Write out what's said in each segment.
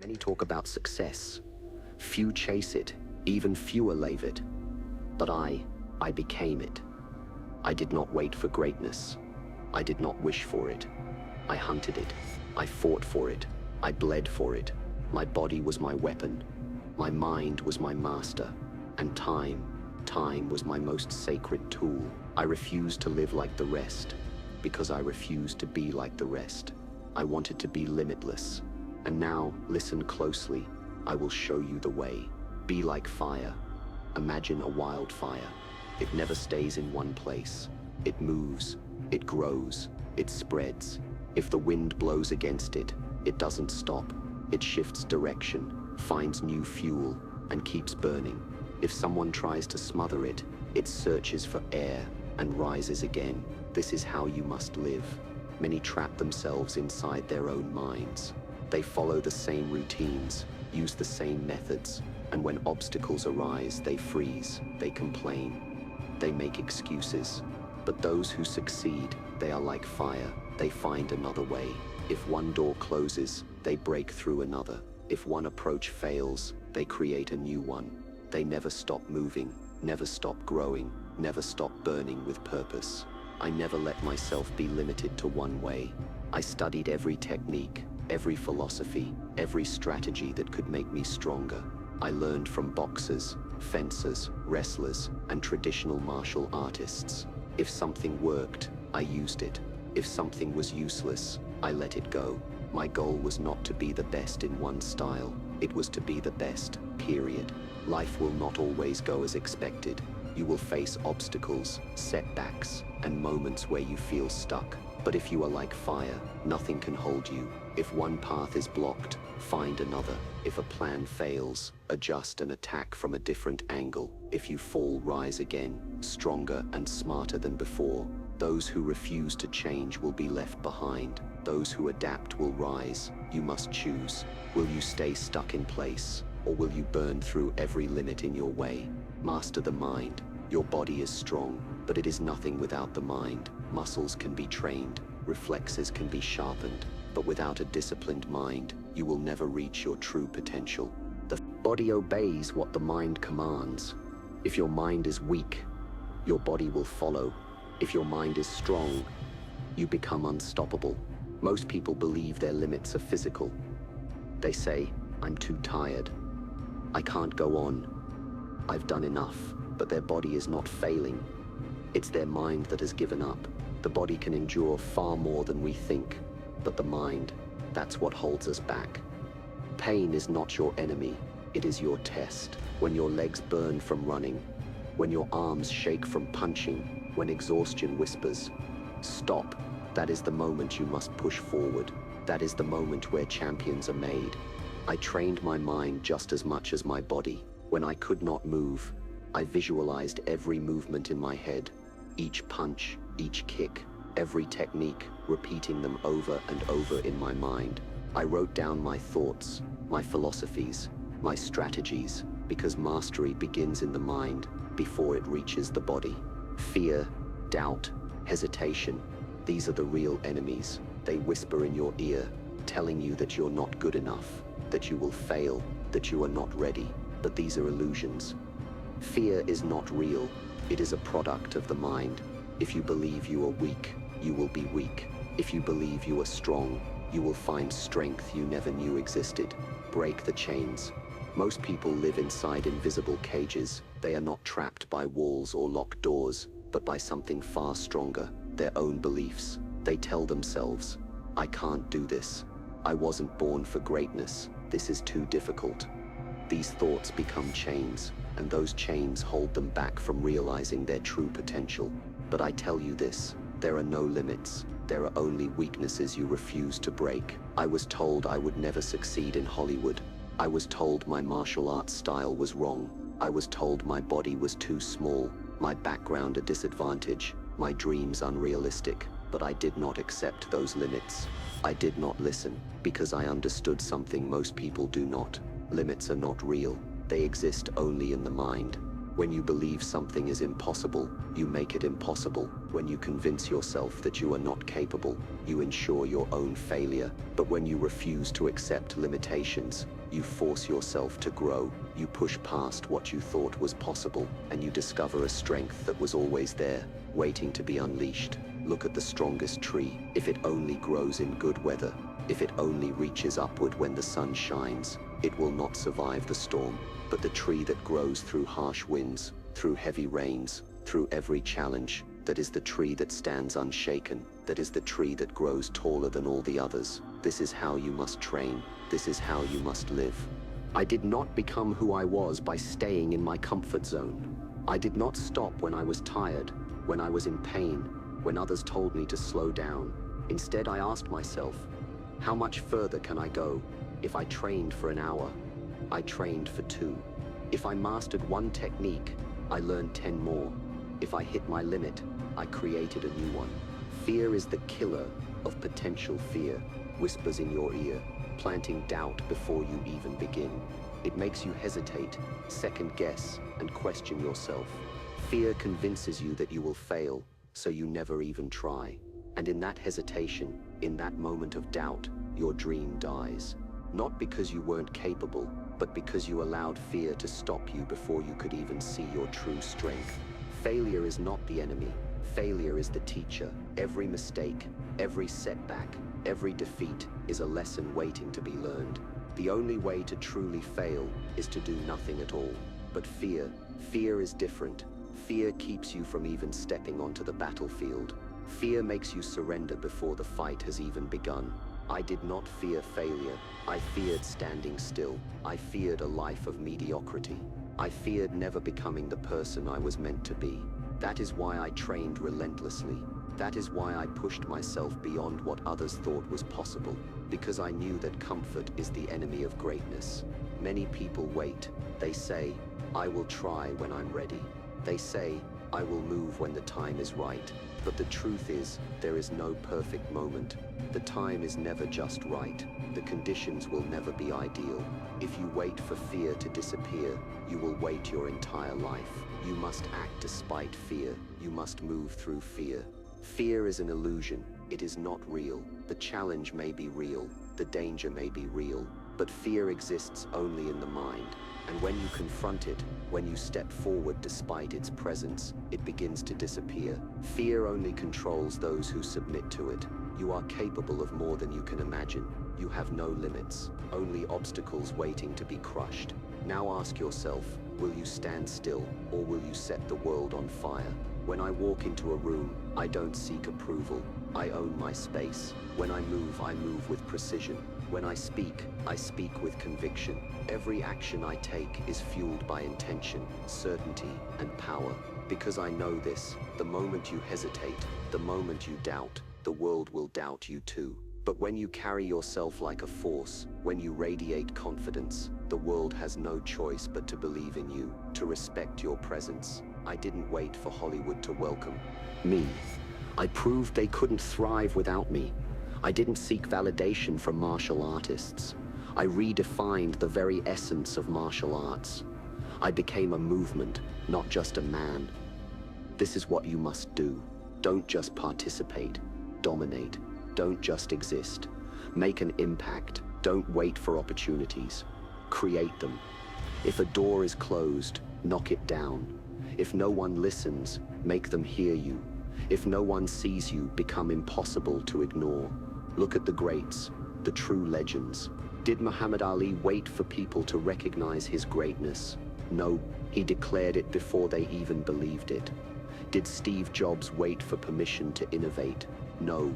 Many talk about success. Few chase it, even fewer lave it. But I became it. I did not wait for greatness. I did not wish for it. I hunted it. I fought for it. I bled for it. My body was my weapon. My mind was my master. And time was my most sacred tool. I refused to live like the rest, because I refused to be like the rest. I wanted to be limitless. And now, listen closely. I will show you the way. Be like fire. Imagine a wildfire. It never stays in one place. It moves, it grows, it spreads. If the wind blows against it, it doesn't stop. It shifts direction, finds new fuel, and keeps burning. If someone tries to smother it, it searches for air and rises again. This is how you must live. Many trap themselves inside their own minds. They follow the same routines, use the same methods, and when obstacles arise, they freeze, they complain, they make excuses. But those who succeed, they are like fire. They find another way. If one door closes, they break through another. If one approach fails, they create a new one. They never stop moving, never stop growing, never stop burning with purpose. I never let myself be limited to one way. I studied every technique, every philosophy, every strategy that could make me stronger. I learned from boxers, fencers, wrestlers, and traditional martial artists. If something worked, I used it. If something was useless, I let it go. My goal was not to be the best in one style. It was to be the best, period. Life will not always go as expected. You will face obstacles, setbacks, and moments where you feel stuck. But if you are like fire, nothing can hold you. If one path is blocked, find another. If a plan fails, adjust and attack from a different angle. If you fall, rise again, stronger and smarter than before. Those who refuse to change will be left behind. Those who adapt will rise. You must choose. Will you stay stuck in place, or will you burn through every limit in your way? Master the mind. Your body is strong, but it is nothing without the mind. Muscles can be trained, reflexes can be sharpened, but without a disciplined mind, you will never reach your true potential. The body obeys what the mind commands. If your mind is weak, your body will follow. If your mind is strong, you become unstoppable. Most people believe their limits are physical. They say, I'm too tired. I can't go on. I've done enough, but their body is not failing. It's their mind that has given up. The body can endure far more than we think, but the mind, that's what holds us back. Pain is not your enemy, it is your test. When your legs burn from running, when your arms shake from punching, when exhaustion whispers, stop. That is the moment you must push forward. That is the moment where champions are made. I trained my mind just as much as my body. When I could not move, I visualized every movement in my head, each punch, each kick, every technique, repeating them over and over in my mind. I wrote down my thoughts, my philosophies, my strategies, because mastery begins in the mind before it reaches the body. Fear, doubt, hesitation, these are the real enemies. They whisper in your ear, telling you that you're not good enough, that you will fail, that you are not ready. But these are illusions. Fear is not real. It is a product of the mind. If you believe you are weak, you will be weak. If you believe you are strong, you will find strength you never knew existed. Break the chains. Most people live inside invisible cages. They are not trapped by walls or locked doors, but by something far stronger, their own beliefs. They tell themselves, I can't do this. I wasn't born for greatness. This is too difficult. These thoughts become chains, and those chains hold them back from realizing their true potential. But I tell you this, there are no limits. There are only weaknesses you refuse to break. I was told I would never succeed in Hollywood. I was told my martial arts style was wrong. I was told my body was too small, my background a disadvantage, my dreams unrealistic. But I did not accept those limits. I did not listen, because I understood something most people do not. Limits are not real. They exist only in the mind. When you believe something is impossible, you make it impossible. When you convince yourself that you are not capable, you ensure your own failure. But when you refuse to accept limitations, you force yourself to grow. You push past what you thought was possible, and you discover a strength that was always there, waiting to be unleashed. Look at the strongest tree. If it only grows in good weather, if it only reaches upward when the sun shines, it will not survive the storm. But the tree that grows through harsh winds, through heavy rains, through every challenge, that is the tree that stands unshaken. That is the tree that grows taller than all the others. This is how you must train. This is how you must live. I did not become who I was by staying in my comfort zone. I did not stop when I was tired, when I was in pain, when others told me to slow down. Instead, I asked myself, how much further can I go? If I trained for an hour, I trained for 2. If I mastered one technique, I learned 10 more. If I hit my limit, I created a new one. Fear is the killer of potential. Fear whispers in your ear, planting doubt before you even begin. It makes you hesitate, second guess, and question yourself. Fear convinces you that you will fail, so you never even try. And in that hesitation, in that moment of doubt, your dream dies. Not because you weren't capable, but because you allowed fear to stop you before you could even see your true strength. Failure is not the enemy. Failure is the teacher. Every mistake, every setback, every defeat is a lesson waiting to be learned. The only way to truly fail is to do nothing at all. But fear is different. Fear keeps you from even stepping onto the battlefield. Fear makes you surrender before the fight has even begun. I did not fear failure. I feared standing still. I feared a life of mediocrity. I feared never becoming the person I was meant to be. That is why I trained relentlessly. That is why I pushed myself beyond what others thought was possible. Because I knew that comfort is the enemy of greatness. Many people wait. They say, I will try when I'm ready. They say, I will move when the time is right. But the truth is, there is no perfect moment. The time is never just right. The conditions will never be ideal. If you wait for fear to disappear, you will wait your entire life. You must act despite fear. You must move through fear. Fear is an illusion. It is not real. The challenge may be real. The danger may be real. But fear exists only in the mind. And when you confront it, when you step forward despite its presence, it begins to disappear. Fear only controls those who submit to it. You are capable of more than you can imagine. You have no limits, only obstacles waiting to be crushed. Now ask yourself, will you stand still, or will you set the world on fire? When I walk into a room, I don't seek approval. I own my space. When I move with precision. When I speak with conviction. Every action I take is fueled by intention, certainty, and power. Because I know this, the moment you hesitate, the moment you doubt, the world will doubt you too. But when you carry yourself like a force, when you radiate confidence, the world has no choice but to believe in you, to respect your presence. I didn't wait for Hollywood to welcome me. I proved they couldn't thrive without me. I didn't seek validation from martial artists. I redefined the very essence of martial arts. I became a movement, not just a man. This is what you must do. Don't just participate, dominate. Don't just exist. Make an impact. Don't wait for opportunities. Create them. If a door is closed, knock it down. If no one listens, make them hear you. If no one sees you, become impossible to ignore. Look at the greats, the true legends. Did Muhammad Ali wait for people to recognize his greatness? No, he declared it before they even believed it. Did Steve Jobs wait for permission to innovate? No,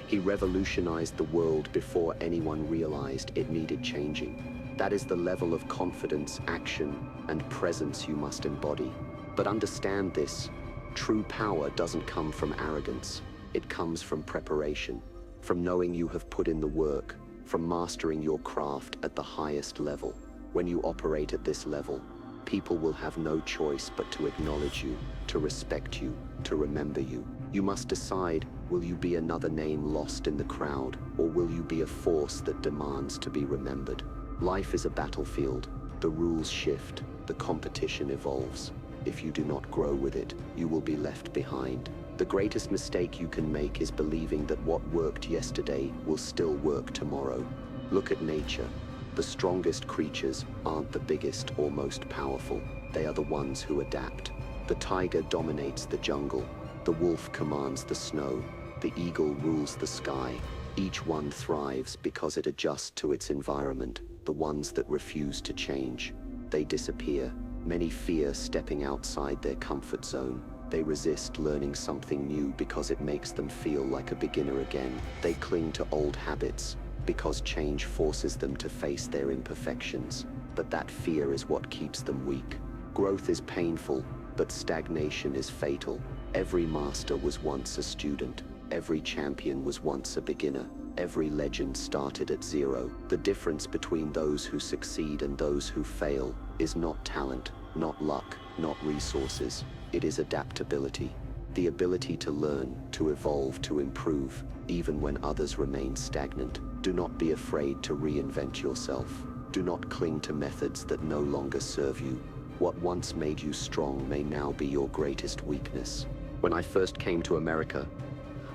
he revolutionized the world before anyone realized it needed changing. That is the level of confidence, action, and presence you must embody. But understand this, true power doesn't come from arrogance. It comes from preparation. From knowing you have put in the work, from mastering your craft at the highest level. When you operate at this level, people will have no choice but to acknowledge you, to respect you, to remember you. You must decide, will you be another name lost in the crowd, or will you be a force that demands to be remembered? Life is a battlefield. The rules shift, the competition evolves. If you do not grow with it, you will be left behind. The greatest mistake you can make is believing that what worked yesterday will still work tomorrow. Look at nature. The strongest creatures aren't the biggest or most powerful. They are the ones who adapt. The tiger dominates the jungle. The wolf commands the snow. The eagle rules the sky. Each one thrives because it adjusts to its environment. The ones that refuse to change, they disappear. Many fear stepping outside their comfort zone. They resist learning something new because it makes them feel like a beginner again. They cling to old habits because change forces them to face their imperfections. But that fear is what keeps them weak. Growth is painful, but stagnation is fatal. Every master was once a student. Every champion was once a beginner. Every legend started at zero. The difference between those who succeed and those who fail is not talent, not luck, not resources. It is adaptability. The ability to learn, to evolve, to improve, even when others remain stagnant. Do not be afraid to reinvent yourself. Do not cling to methods that no longer serve you. What once made you strong may now be your greatest weakness. When I first came to America,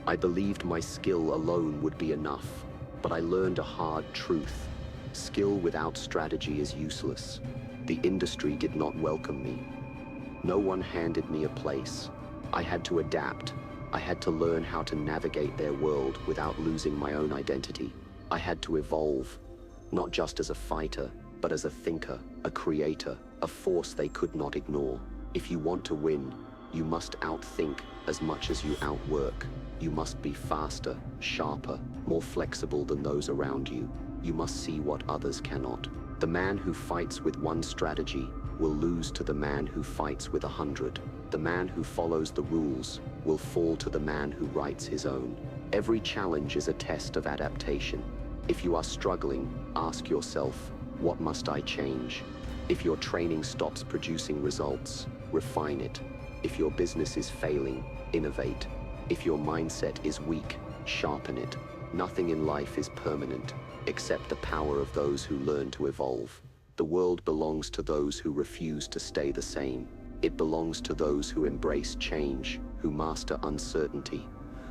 I believed my skill alone would be enough, but I learned a hard truth. Skill without strategy is useless. The industry did not welcome me. No one handed me a place. I had to adapt. I had to learn how to navigate their world without losing my own identity. I had to evolve, not just as a fighter, but as a thinker, a creator, a force they could not ignore. If you want to win, you must outthink as much as you outwork. You must be faster, sharper, more flexible than those around you. You must see what others cannot. The man who fights with one strategy will lose to the man who fights with 100. The man who follows the rules will fall to the man who writes his own. Every challenge is a test of adaptation. If you are struggling, ask yourself, what must I change? If your training stops producing results, refine it. If your business is failing, innovate. If your mindset is weak, sharpen it. Nothing in life is permanent, except the power of those who learn to evolve. The world belongs to those who refuse to stay the same. It belongs to those who embrace change, who master uncertainty,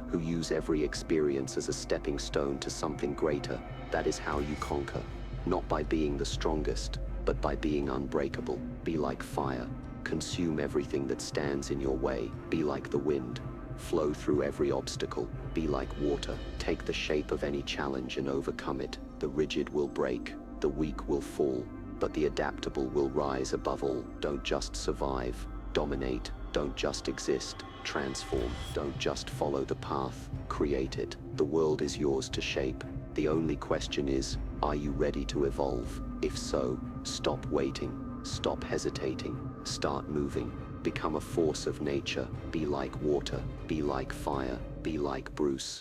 who use every experience as a stepping stone to something greater. That is how you conquer. Not by being the strongest, but by being unbreakable. Be like fire. Consume everything that stands in your way. Be like the wind. Flow through every obstacle. Be like water. Take the shape of any challenge and overcome it. The rigid will break. The weak will fall. But the adaptable will rise above all. Don't just survive. Dominate. Don't just exist. Transform. Don't just follow the path. Create it. The world is yours to shape. The only question is, are you ready to evolve? If so, stop waiting. Stop hesitating. Start moving. Become a force of nature. Be like water. Be like fire. Be like Bruce.